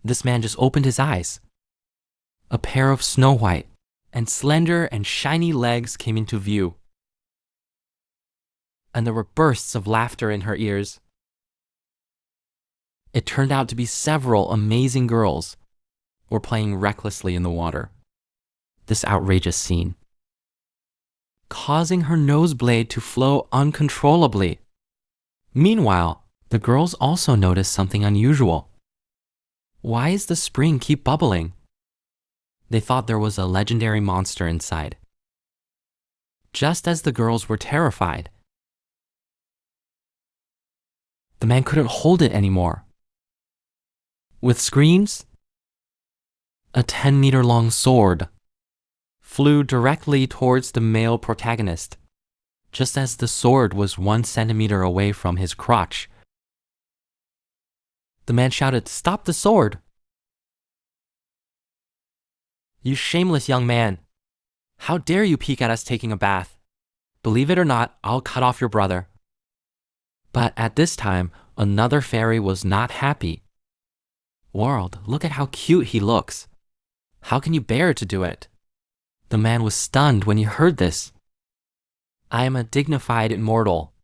This man just opened his eyes. A pair of snow white and slender and shiny legs came into view. And there were bursts of laughter in her ears. It turned out to be several amazing girls were playing recklessly in the water. This outrageous scene, causing her nosebleed to flow uncontrollably. Meanwhile, the girls also noticed something unusual. Why is the spring keep bubbling? They thought there was a legendary monster inside. Just as the girls were terrified, the man couldn't hold it anymore. With screams, a 10-meter-long sword flew directly towards the male protagonist, just as the sword was 1 centimeter away from his crotch. The man shouted, "Stop the sword! You shameless young man! How dare you peek at us taking a bath? Believe it or not, I'll cut off your brother." But at this time, another fairy was not happy. "World, look at how cute he looks. How can you bear to do it?" The man was stunned when he heard this. "I am a dignified immortal,"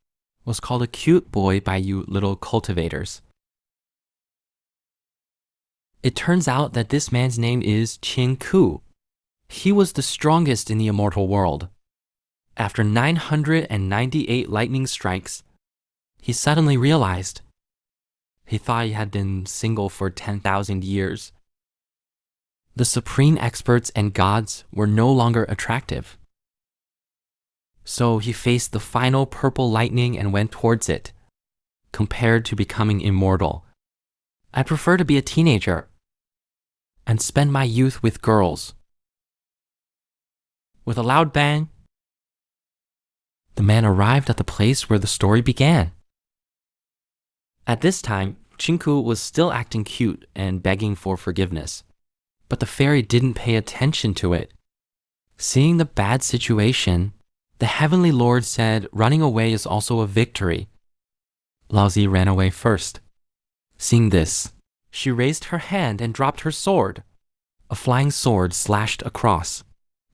was called a cute boy by you little cultivators. It turns out that this man's name is Qingku. He was the strongest in the immortal world. After 998 lightning strikes, he suddenly realized he thought he had been single for 10,000 years. The supreme experts and gods were no longer attractive. So he faced the final purple lightning and went towards it. Compared to becoming immortal, I prefer to be a teenager and spend my youth with girls. With a loud bang, the man arrived at the place where the story began. At this time, Chinku was still acting cute and begging for forgiveness, but the fairy didn't pay attention to it. Seeing the bad situation, the heavenly lord said running away is also a victory. Laozi ran away first. Seeing this, she raised her hand and dropped her sword. A flying sword slashed across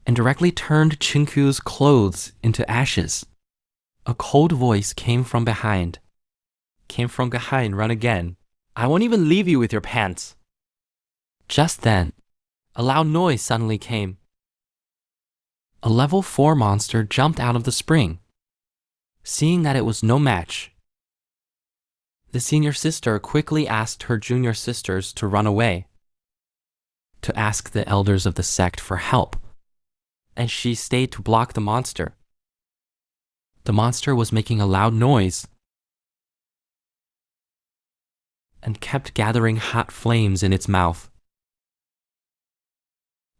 and directly turned Chinku's clothes into ashes. A cold voice came from behind. Run again. I won't even leave you with your pants." Just then, a loud noise suddenly came. A level 4 monster jumped out of the spring. Seeing that it was no match, the senior sister quickly asked her junior sisters to run away, to ask the elders of the sect for help, and she stayed to block the monster. The monster was making a loud noise and kept gathering hot flames in its mouth.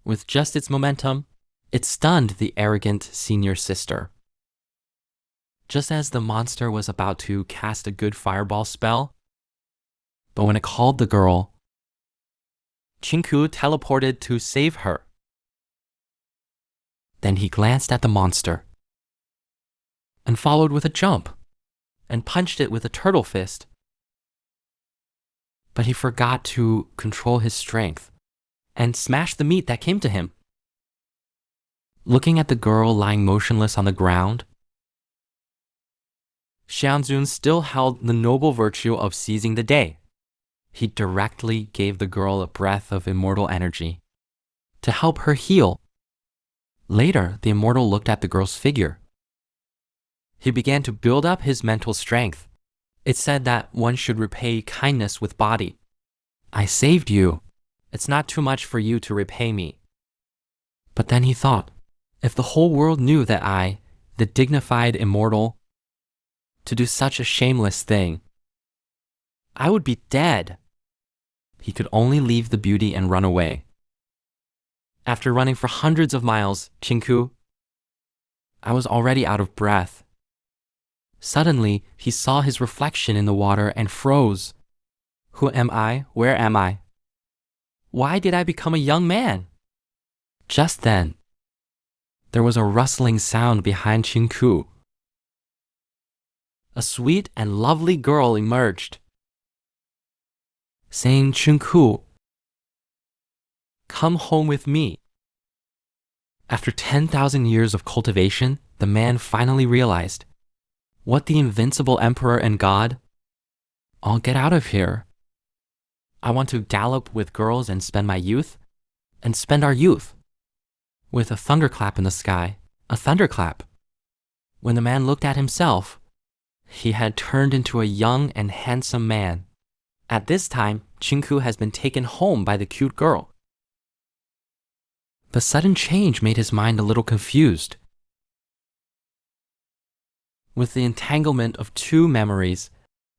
With just its momentum, it stunned the arrogant senior sister. Just as the monster was about to cast a good fireball spell, but when it called the girl, Chinku teleported to save her. Then he glanced at the monster and followed with a jump and punched it with a turtle fist. But he forgot to control his strength and smashed the meat that came to him. Looking at the girl lying motionless on the ground, Xianzun still held the noble virtue of seizing the day. He directly gave the girl a breath of immortal energy to help her heal. Later, the immortal looked at the girl's figure. He began to build up his mental strength. It said that one should repay kindness with body. "I saved you. It's not too much for you to repay me." But then he thought, if the whole world knew that I, the dignified immortal, to do such a shameless thing, I would be dead. He could only leave the beauty and run away. After running for hundreds of miles, Chinku, I was already out of breath. Suddenly, he saw his reflection in the water and froze. Who am I? Where am I? Why did I become a young man? Just then, there was a rustling sound behind Chinku. A sweet and lovely girl emerged, saying, "Chinku, Come home with me. After 10,000 years of cultivation, the man finally realized, what the invincible emperor and god? I'll get out of here. I want to gallop with girls and spend my youth, and spend our youth. With a thunderclap in the sky, a thunderclap. When the man looked at himself, he had turned into a young and handsome man. At this time, Chinku has been taken home by the cute girl. The sudden change made his mind a little confused. With the entanglement of two memories,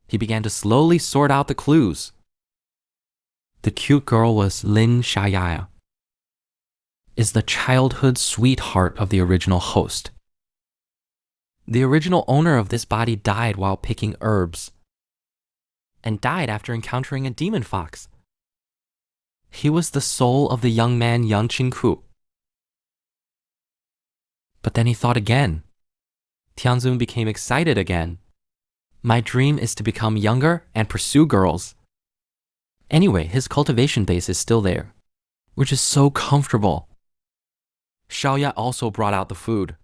he began to slowly sort out the clues. The cute girl was Lin Xiaoya, is the childhood sweetheart of the original host. The original owner of this body died while picking herbs, and died after encountering a demon fox. He was the soul of the young man Yang Qingku. But then he thought again. Tianzun became excited again. My dream is to become younger and pursue girls. Anyway, his cultivation base is still there, which is so comfortable. Xiaoya also brought out the food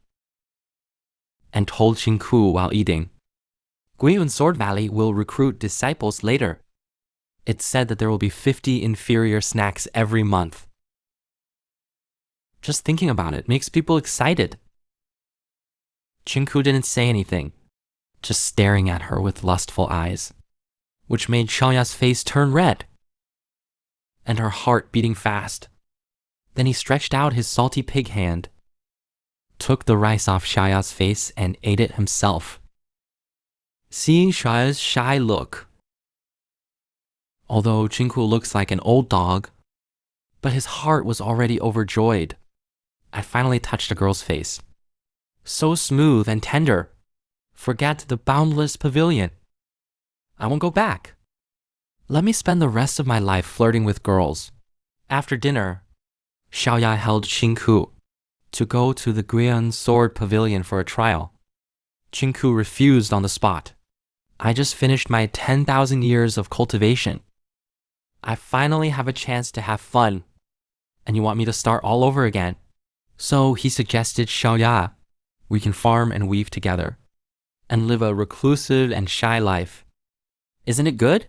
and told Qingku while eating, Guiyun Sword Valley will recruit disciples later. It's said that there will be 50 inferior snacks every month. Just thinking about it makes people excited. Qingku didn't say anything, just staring at her with lustful eyes, which made Xiaoya's face turn red and her heart beating fast. Then he stretched out his salty pig hand, took the rice off Xiaoya's face and ate it himself. Seeing Xiaoya's shy look, although Qingku looks like an old dog, but his heart was already overjoyed, I finally touched the girl's face. So smooth and tender. Forget the boundless pavilion. I won't go back. Let me spend the rest of my life flirting with girls. After dinner, Xiaoya held Qingku to go to the Guiyun Sword Pavilion for a trial. Qingku refused on the spot. I just finished my 10,000 years of cultivation. I finally have a chance to have fun, and you want me to start all over again. So he suggested Xiaoya, we can farm and weave together, and live a reclusive and shy life. Isn't it good?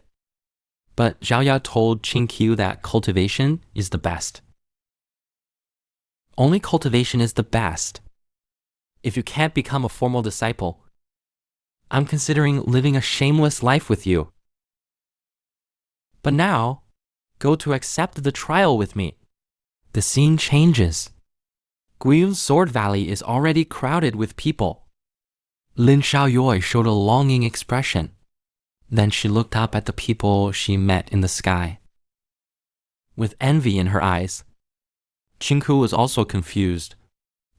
But Xiaoya told Qingqiu that cultivation is the best. Only cultivation is the best. If you can't become a formal disciple, I'm considering living a shameless life with you. But now, go to accept the trial with me. The scene changes. Guiyun Sword Valley is already crowded with people. Lin Xiaoyue showed a longing expression. Then she looked up at the people she met in the sky, with envy in her eyes. Qingku was also confused.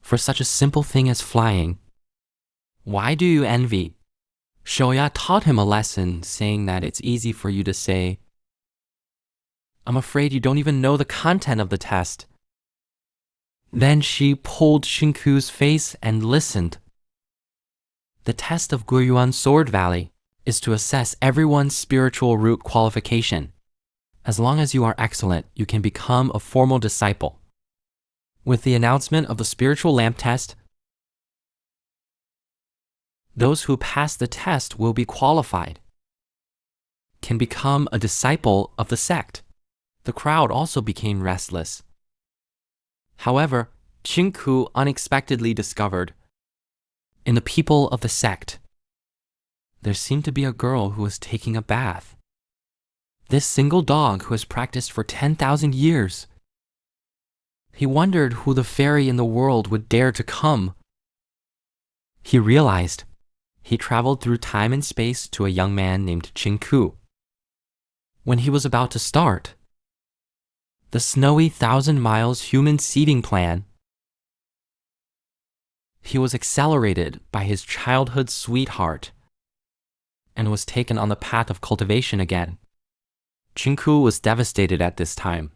For such a simple thing as flying, why do you envy? Xiaoya taught him a lesson, saying that it's easy for you to say, I'm afraid you don't even know the content of the test. Then she pulled Qingku's face and listened. The test of Guiyuan Sword Valley is to assess everyone's spiritual root qualification. As long as you are excellent, you can become a formal disciple. With the announcement of the spiritual lamp test, those who pass the test will be qualified, can become a disciple of the sect. The crowd also became restless. However, Qingku unexpectedly discovered, in the people of the sect, there seemed to be a girl who was taking a bath. This single dog who has practiced for 10,000 years. He wondered who the fairy in the world would dare to come. He realized he traveled through time and space to a young man named Qingku. When he was about to start the snowy 1,000 miles human seeding plan, he was accelerated by his childhood sweetheart and was taken on the path of cultivation again. Qingku was devastated at this time,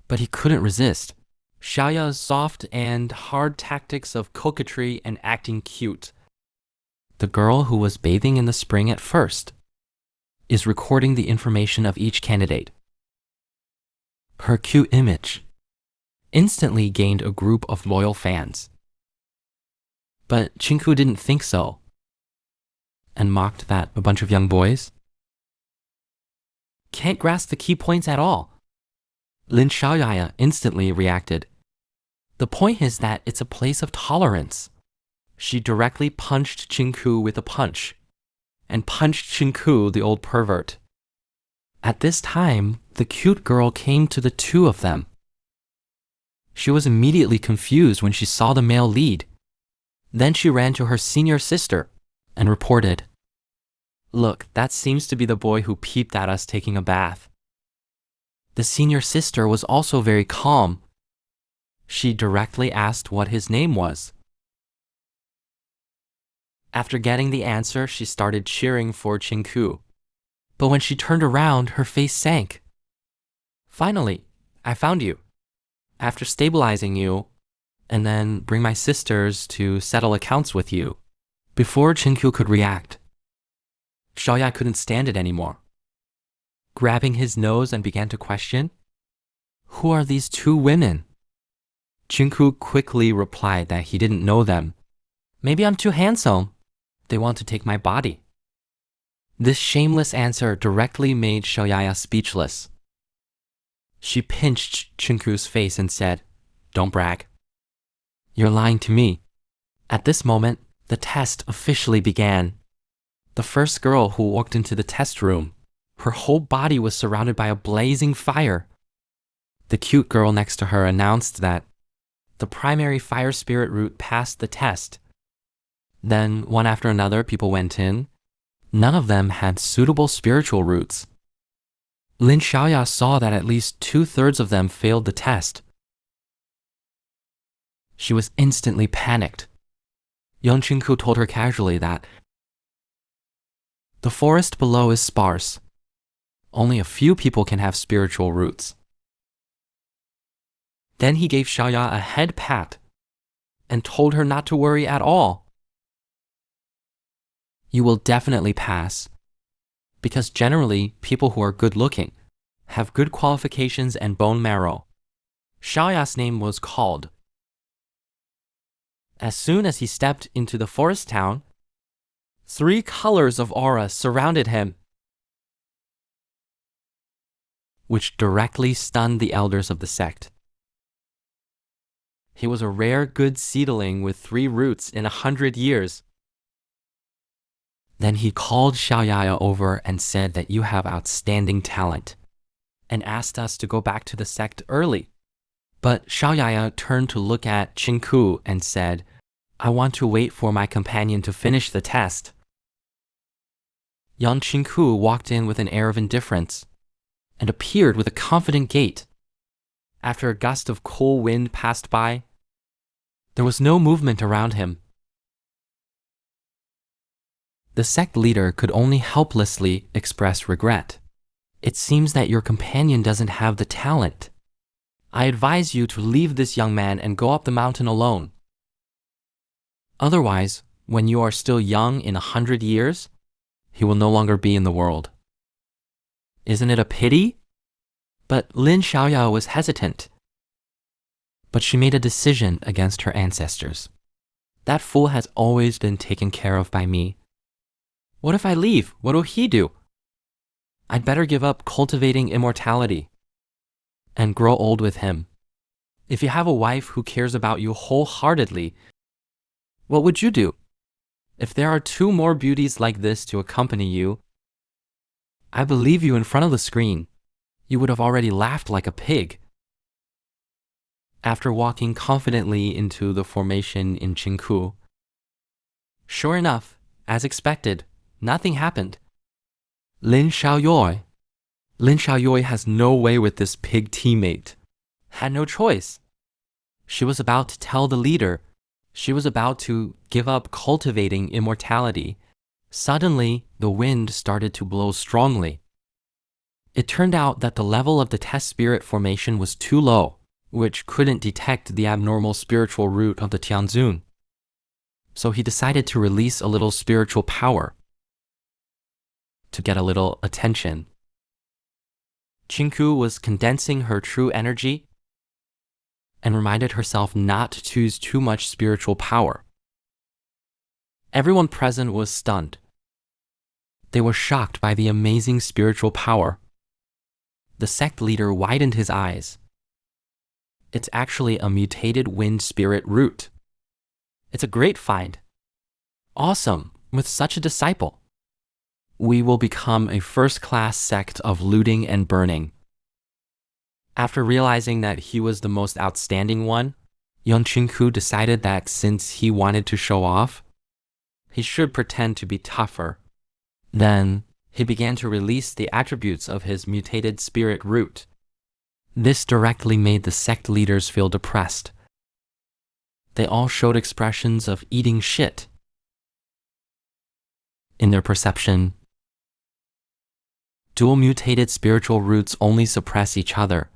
but he couldn't resist. Xiaoya's soft and hard tactics of coquetry and acting cute. The girl who was bathing in the spring at first is recording the information of each candidate. Her cute image instantly gained a group of loyal fans. But Chinku didn't think so, and mocked that a bunch of young boys can't grasp the key points at all. Lin Xiaoyaya instantly reacted. The point is that it's a place of tolerance. She directly punched Chinku with a punch, and punched Chinku, the old pervert. At this time, the cute girl came to the two of them. She was immediately confused when she saw the male lead. Then she ran to her senior sister and reported, "Look, that seems to be the boy who peeped at us taking a bath." The senior sister was also very calm. She directly asked what his name was. After getting the answer, she started cheering for Chinku. But when she turned around, her face sank. "Finally, I found you. After stabilizing you, and then bring my sisters to settle accounts with you." Before Chinku could react, Xiaoya couldn't stand it anymore. Grabbing his nose and began to question, "Who are these two women?" Chinku quickly replied that he didn't know them. "Maybe I'm too handsome. They want to take my body." This shameless answer directly made Xiaoya speechless. She pinched Chinku's face and said, "Don't brag. You're lying to me." At this moment, the test officially began. The first girl who walked into the test room, her whole body was surrounded by a blazing fire. The cute girl next to her announced that the primary fire spirit root passed the test. Then, one after another, people went in. None of them had suitable spiritual roots. Lin Xiaoya saw that at least 2/3 of them failed the test. She was instantly panicked. Young Chinku told her casually that the forest below is sparse. Only a few people can have spiritual roots. Then he gave Xiaoya a head pat and told her not to worry at all. "You will definitely pass, because generally people who are good looking have good qualifications and bone marrow." Xiaoya's name was called. As soon as he stepped into the forest town, 3 colors of aura surrounded him, which directly stunned the elders of the sect. He was a rare good seedling with 3 roots in 100 years. Then he called Xiaoya over and said that you have outstanding talent, and asked us to go back to the sect early. But Xiaoya turned to look at Chinku and said, "I want to wait for my companion to finish the test." Young Chinku walked in with an air of indifference and appeared with a confident gait. After a gust of cool wind passed by, there was no movement around him. The sect leader could only helplessly express regret. "It seems that your companion doesn't have the talent. I advise you to leave this young man and go up the mountain alone. Otherwise, when you are still young in 100 years, he will no longer be in the world." Isn't it a pity? But Lin Xiaoya was hesitant. But she made a decision against her ancestors. "That fool has always been taken care of by me. What if I leave? What will he do? I'd better give up cultivating immortality and grow old with him. If you have a wife who cares about you wholeheartedly, what would you do? If there are 2 more beauties like this to accompany you, I believe you in front of the screen, you would have already laughed like a pig." After walking confidently into the formation in Chinku, sure enough, as expected, nothing happened. Lin Xiaoyoi has no way with this pig teammate. Had no choice. She was about to tell the leader. She was about to give up cultivating immortality. Suddenly, the wind started to blow strongly. It turned out that the level of the test spirit formation was too low, which couldn't detect the abnormal spiritual root of the Tianzun. So he decided to release a little spiritual power to get a little attention. Chinku was condensing her true energy and reminded herself not to choose too much spiritual power. Everyone present was stunned. They were shocked by the amazing spiritual power. The sect leader widened his eyes. It's actually a mutated wind spirit root. It's a great find. Awesome, with such a disciple. We will become a first-class sect of looting and burning. After realizing that he was the most outstanding one, young Chinku decided that since he wanted to show off, he should pretend to be tougher. Then, he began to release the attributes of his mutated spirit root. This directly made the sect leaders feel depressed. They all showed expressions of eating shit. In their perception, dual mutated spiritual roots only suppress each other.